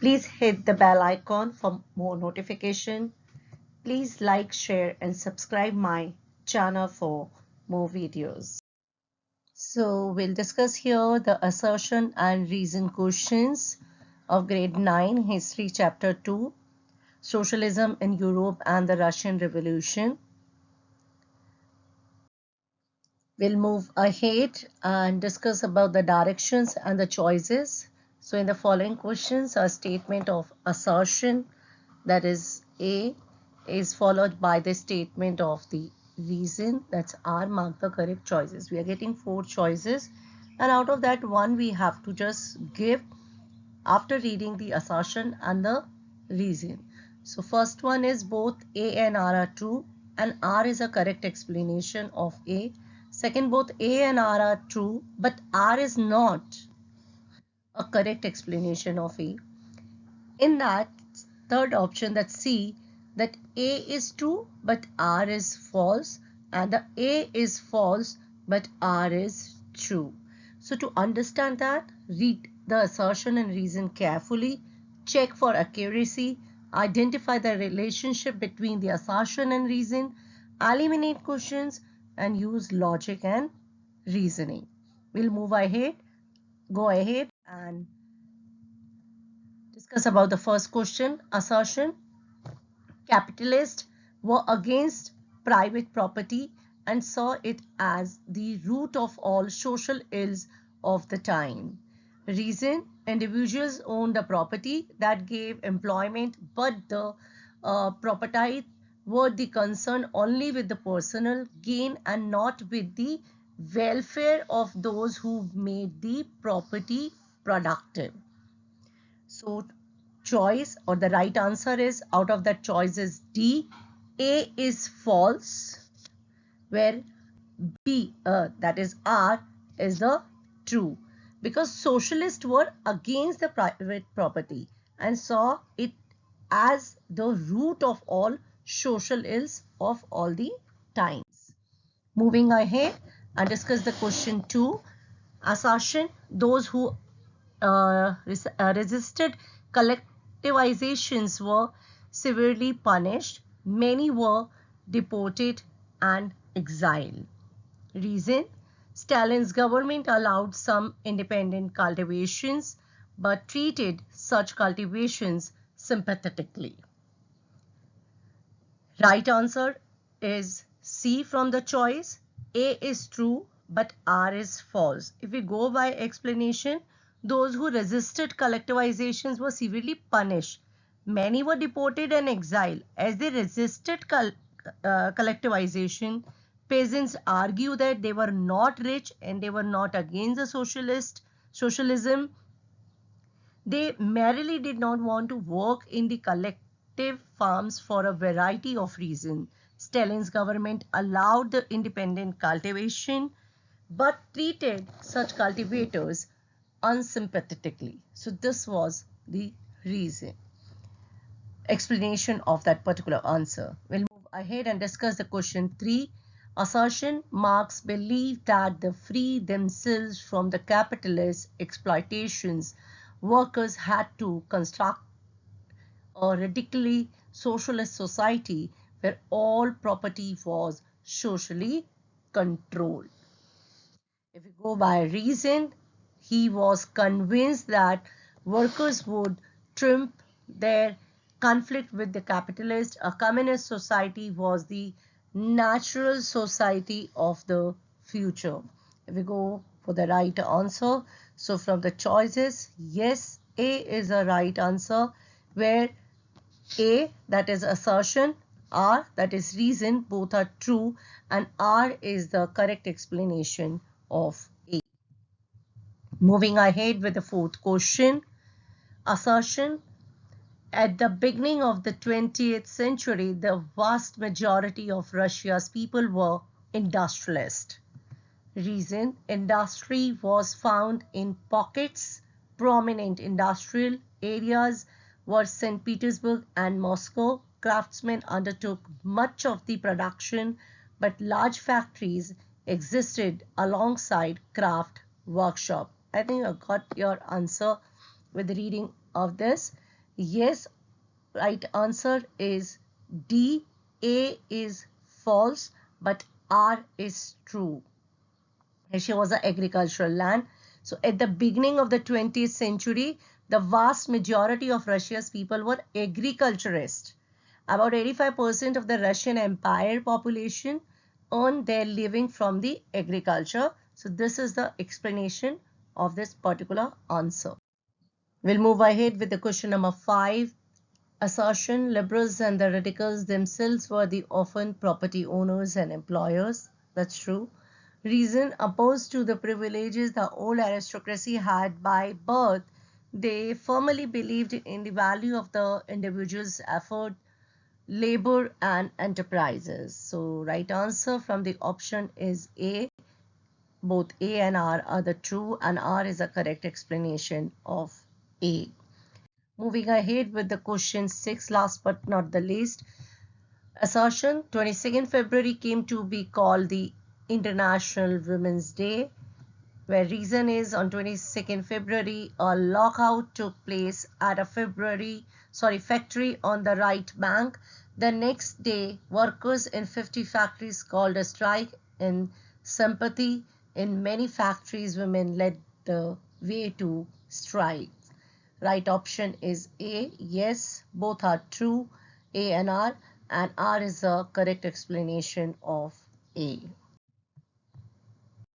Please hit the bell icon for more notification. Please like, share and subscribe my channel for more videos. So we'll discuss here the assertion and reason questions of grade 9 history chapter 2, socialism in Europe and the Russian Revolution. We'll move ahead and discuss about the directions and the choices. So in the following questions, a statement of assertion, that is A, is followed by the statement of the reason, that's R. Mark the correct choices. We are getting 4 choices, and out of that one we have to just give after reading the assertion and the reason. So first one is both A and R are true, and R is a correct explanation of A. Second, both A and R are true, but R is not a correct explanation of A. In that third option, that's C, that A is true but R is false, and the A is false but R is true. So to understand that, read the assertion and reason carefully, check for accuracy, identify the relationship between the assertion and reason, eliminate questions and use logic and reasoning. We'll go ahead and discuss about the first question, assertion. Capitalists were against private property and saw it as the root of all social ills of the time. Reason, individuals owned a property that gave employment, but the property were the concern only with the personal gain and not with the welfare of those who made the property productive. So choice or the right answer is, out of that choice is D, A is false, where B, that is R, is the true, because socialists were against the private property and saw it as the root of all social ills of all the times. Moving ahead and discuss the question 2, assertion. Those who resisted collectivizations were severely punished. Many were deported and exiled. Reason, Stalin's government allowed some independent cultivations but treated such cultivations sympathetically. Right answer is C from the choice. A is true but R is false. If we go by explanation, those who resisted collectivizations were severely punished. Many were deported and exiled. As they resisted collectivization, peasants argue that they were not rich and they were not against the socialism. They merely did not want to work in the collective farms for a variety of reasons. Stalin's government allowed the independent cultivation but treated such cultivators unsympathetically. So this was the reason, explanation of that particular answer. We'll move ahead and discuss the question 3. Assertion. Marx believed that to free themselves from the capitalist exploitations, workers had to construct a radically socialist society where all property was socially controlled. If we go by reason, he was convinced that workers would trump their conflict with the capitalist. A communist society was the natural society of the future. If we go for the right answer, so from the choices, yes, A is a right answer, where A, that is assertion, R, that is reason, both are true, and R is the correct explanation of A. Moving ahead with the fourth question, assertion. At the beginning of the 20th century, the vast majority of Russia's people were industrialists. Reason, industry was found in pockets. Prominent industrial areas were St. Petersburg and Moscow. Craftsmen undertook much of the production, but large factories existed alongside craft workshop. I think I got your answer with the reading of this. Yes, right answer is D. A is false, but R is true. Russia was an agricultural land. So at the beginning of the 20th century, the vast majority of Russia's people were agriculturists. About 85% of the Russian Empire population earned their living from the agriculture. So this is the explanation of this particular answer. We'll move ahead with the question number 5. Assertion: liberals and the radicals themselves were the often property owners and employers. That's true. Reason: opposed to the privileges the old aristocracy had by birth, they firmly believed in the value of the individual's effort, labor and enterprises. So right answer from the option is A. Both A and R are the true, and R is a correct explanation of A. Moving ahead with the question 6, last but not the least. Assertion: 22nd February came to be called the International Women's Day, where reason is on 22nd February a lockout took place at a factory on the right bank. The next day, workers in 50 factories called a strike in sympathy. In many factories, women led the way to strike. Right option is A. Yes, both are true, A and R is a correct explanation of A.